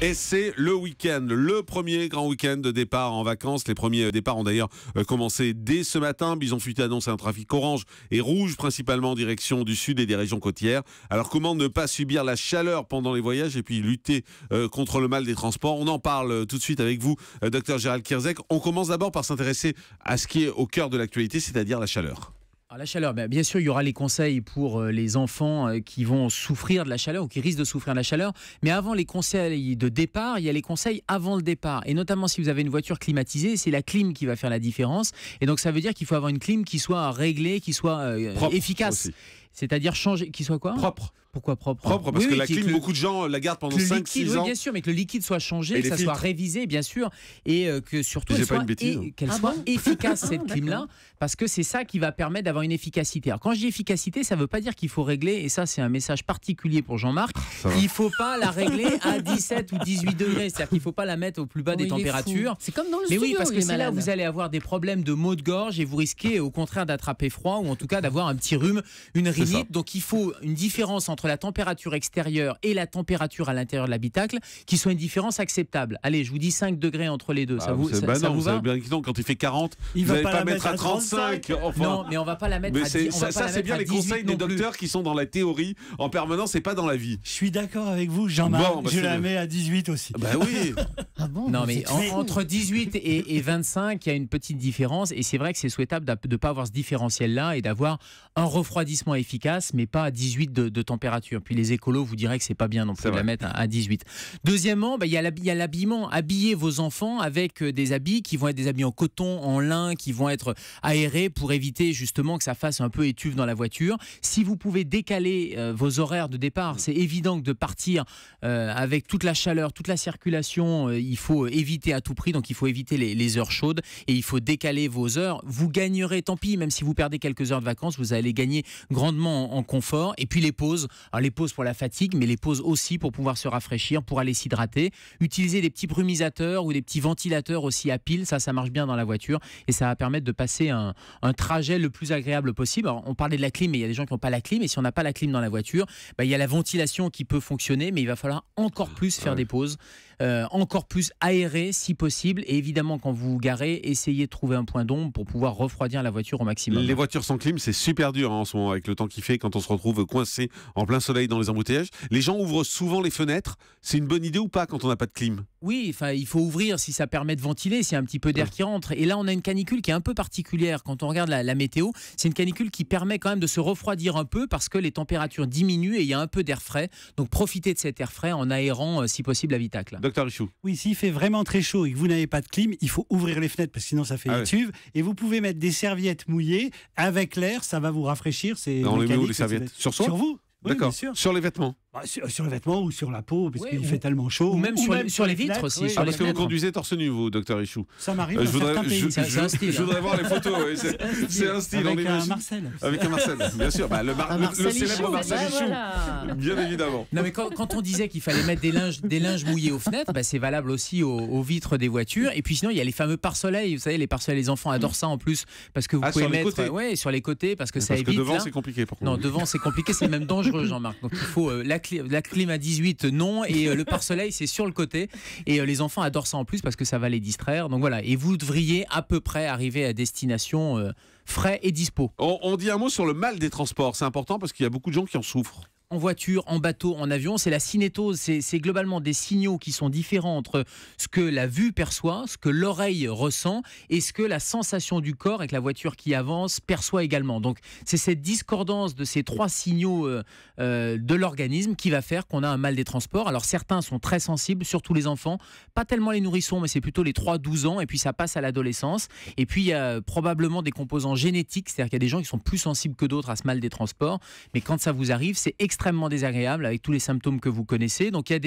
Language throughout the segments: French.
Et c'est le week-end, le premier grand week-end de départ en vacances. Les premiers départs ont d'ailleurs commencé dès ce matin. Bison Futé annonce un trafic orange et rouge, principalement en direction du sud et des régions côtières. Alors comment ne pas subir la chaleur pendant les voyages et puis lutter contre le mal des transports? On en parle tout de suite avec vous, Dr Gérald Kierzek. On commence d'abord par s'intéresser à ce qui est au cœur de l'actualité, c'est-à-dire la chaleur. Alors la chaleur, bien sûr, il y aura les conseils pour les enfants qui vont souffrir de la chaleur ou qui risquent de souffrir de la chaleur. Mais avant les conseils de départ, il y a les conseils avant le départ. Et notamment si vous avez une voiture climatisée, c'est la clim qui va faire la différence. Et donc ça veut dire qu'il faut avoir une clim qui soit réglée, qui soit efficace. Aussi. C'est-à-dire changer, qui soit quoi? Propre. Pourquoi propre? Propre, parce que la clim, beaucoup de gens la gardent pendant 5-6 ans. Oui, bien sûr, mais que le liquide soit changé, que ça soit révisé, bien sûr, et que surtout qu'elle soit efficace, cette clim-là, parce que c'est ça qui va permettre d'avoir une efficacité. Alors quand je dis efficacité, ça ne veut pas dire qu'il faut régler, et ça c'est un message particulier pour Jean-Marc, il ne faut pas la régler à 17 ou 18 degrés, c'est-à-dire qu'il ne faut pas la mettre au plus bas des températures. C'est comme dans le studio. Mais oui, parce que c'est là où vous allez avoir des problèmes de maux de gorge, et vous risquez au contraire d'attraper froid, ou en tout cas d'avoir un petit rhume, une rhinite. Donc il faut une différence entre la température extérieure et la température à l'intérieur de l'habitacle qui soit une différence acceptable. Allez, je vous dis 5 degrés entre les deux. Ça vous va? Quand il fait 40, vous n'allez pas mettre à 35. Enfin, non, mais on ne va pas la mettre à 10. Ça, c'est bien les conseils des docteurs qui sont dans la théorie en permanence et pas dans la vie. Je suis d'accord avec vous, Jean-Marc. Je la mets à 18 aussi. Bah oui. Ah bon, non, mais entre 18 et 25, il y a une petite différence. Et c'est vrai que c'est souhaitable de ne pas avoir ce différentiel-là et d'avoir un refroidissement efficace, mais pas à 18 de température. Puis les écolos vous diraient que c'est pas bien non plus de la mettre à 18. Deuxièmement, il y a l'habillement. Habillez vos enfants avec des habits qui vont être des habits en coton, en lin, qui vont être aérés pour éviter justement que ça fasse un peu étuve dans la voiture. Si vous pouvez décaler vos horaires de départ, c'est évident que de partir avec toute la chaleur, toute la circulation, il faut éviter à tout prix. Donc il faut éviter les heures chaudes et il faut décaler vos heures. Vous gagnerez, tant pis, même si vous perdez quelques heures de vacances, vous allez gagner grandement en confort. Et puis les pauses. Alors les pauses pour la fatigue, mais les pauses aussi pour pouvoir se rafraîchir, pour aller s'hydrater. Utiliser des petits brumisateurs ou des petits ventilateurs aussi à pile, ça marche bien dans la voiture et ça va permettre de passer un trajet le plus agréable possible. Alors, on parlait de la clim, mais il y a des gens qui n'ont pas la clim et si on n'a pas la clim dans la voiture, il y a la ventilation qui peut fonctionner, mais il va falloir encore plus faire des pauses, encore plus aérer si possible et évidemment quand vous vous garez, essayez de trouver un point d'ombre pour pouvoir refroidir la voiture au maximum. Les voitures sans clim, c'est super dur en ce moment avec le temps qu'il fait quand on se retrouve coincé en plein soleil dans les embouteillages. Les gens ouvrent souvent les fenêtres. C'est une bonne idée ou pas quand on n'a pas de clim? Oui, il faut ouvrir si ça permet de ventiler, s'il y a un petit peu d'air qui rentre. Et là, on a une canicule qui est un peu particulière. Quand on regarde la météo, c'est une canicule qui permet quand même de se refroidir un peu parce que les températures diminuent et il y a un peu d'air frais. Donc profitez de cet air frais en aérant si possible l'habitacle. Docteur Richoux. Oui, s'il fait vraiment très chaud et que vous n'avez pas de clim, il faut ouvrir les fenêtres parce que sinon ça fait étuve. Ouais. Et vous pouvez mettre des serviettes mouillées avec l'air, ça va vous rafraîchir. On les met où les serviettes? Sur soi? Sur vous? D'accord. Oui, sur les vêtements? Sur les vêtements ou sur la peau, parce qu'il fait tellement chaud. Ou même sur les vitres aussi. Oui, parce que vous conduisez torse nu, vous, docteur Richoux. Ça m'arrive dans certains pays. C'est un style. Je voudrais voir les photos. Oui, c'est un style. Avec un Marcel. Avec un Marcel, bien sûr. Le célèbre Marcel Richoux. Bien évidemment. Non, mais quand on disait qu'il fallait mettre des linges mouillés aux fenêtres, c'est valable aussi aux vitres des voitures. Et puis sinon, il y a les fameux pare-soleil. Vous savez, les pare-soleil, les enfants adorent ça en plus. Parce que vous pouvez mettre sur les côtés, parce que ça évite. Parce que devant, c'est compliqué. Non, devant, c'est compliqué. C'est même dangereux, Jean-Marc. Donc il faut la clim à 18, non, et le pare-soleil c'est sur le côté et les enfants adorent ça en plus parce que ça va les distraire, donc voilà, et vous devriez à peu près arriver à destination frais et dispo. On dit un mot sur le mal des transports, c'est important parce qu'il y a beaucoup de gens qui en souffrent. En voiture, en bateau, en avion, c'est la cinétose, c'est globalement des signaux qui sont différents entre ce que la vue perçoit, ce que l'oreille ressent et ce que la sensation du corps avec la voiture qui avance perçoit également. Donc c'est cette discordance de ces trois signaux de l'organisme qui va faire qu'on a un mal des transports. Alors certains sont très sensibles, surtout les enfants, pas tellement les nourrissons, mais c'est plutôt les 3-12 ans et puis ça passe à l'adolescence. Et puis il y a probablement des composants génétiques, c'est-à-dire qu'il y a des gens qui sont plus sensibles que d'autres à ce mal des transports, mais quand ça vous arrive, c'est extrêmement désagréable avec tous les symptômes que vous connaissez. Donc il y a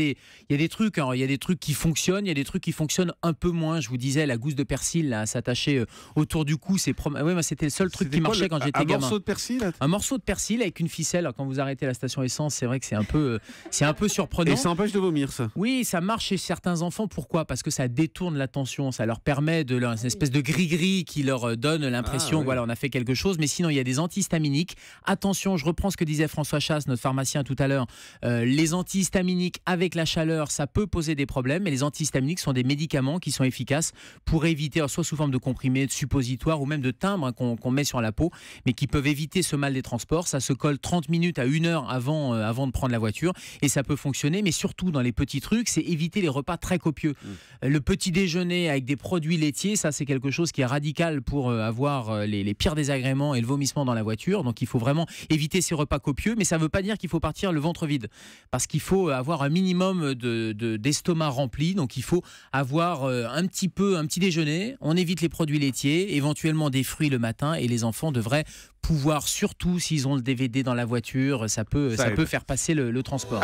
des trucs, il y a des trucs qui fonctionnent, il y a des trucs qui fonctionnent un peu moins. Je vous disais la gousse de persil là, s'attacher autour du cou, c'était le seul truc qui marchait quand j'étais gamin. Un morceau de persil là. Un morceau de persil avec une ficelle. Alors, quand vous arrêtez la station essence, c'est vrai que c'est un peu surprenant. Et ça empêche de vomir, ça. Oui, ça marche chez certains enfants. Pourquoi? Parce que ça détourne l'attention, ça leur permet une espèce de gris-gris qui leur donne l'impression voilà, on a fait quelque chose. Mais sinon, il y a des antihistaminiques. Attention, je reprends ce que disait François Chasse, notre pharmacien pharmacien tout à l'heure, les antihistaminiques avec la chaleur, ça peut poser des problèmes, mais les antihistaminiques sont des médicaments qui sont efficaces pour éviter, soit sous forme de comprimés, de suppositoires ou même de timbres qu'on met sur la peau, mais qui peuvent éviter ce mal des transports. Ça se colle 30 minutes à 1 heure avant de prendre la voiture et ça peut fonctionner, mais surtout dans les petits trucs, c'est éviter les repas très copieux. Le petit déjeuner avec des produits laitiers, ça c'est quelque chose qui est radical pour avoir les pires désagréments et le vomissement dans la voiture. Donc il faut vraiment éviter ces repas copieux, mais ça ne veut pas dire qu'il faut partir le ventre vide, parce qu'il faut avoir un minimum d'estomac rempli. Donc il faut avoir un petit déjeuner, on évite les produits laitiers, éventuellement des fruits le matin, et les enfants devraient pouvoir, surtout s'ils ont le DVD dans la voiture, ça peut faire passer le transport.